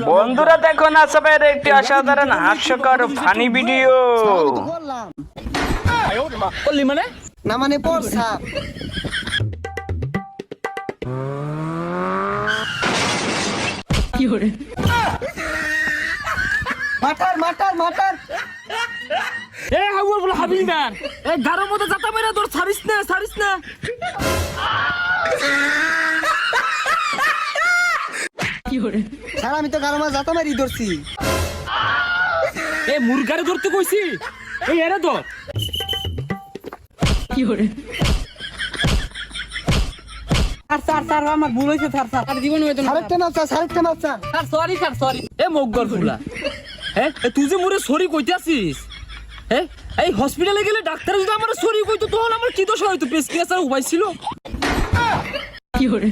বন্ধুরা দেখুন আসবের একটি অসাধারণ হাস্যকর ফানি ভিডিও। বললি মানে না মানে পড়ছাপ কি করে মাটার মাটার মাটার এ হাগুর বলে হাবিলদার এই গারো মতো জাতা মেরা তোর ছাড়িস না কি করে স্যার আমি তো গারমা জাতা মারি ধরছি এ মুরগারে ধরতে কইছি এই এরে তো কি করে স্যার আমার ভুল হয়েছে স্যার আর জীবন হইতো না আরেকটা নাও স্যার স্যার সরি এ মগগর ফুলা হ্যাঁ তুই যে মোরে সরি কইতাছিস হ্যাঁ এই হসপিটালে গেলে ডাক্তার যদি আমার সরি কইতো তখন আমার কি দোষ হইতো প্রেসক্রিপশন উপায় ছিল কি করে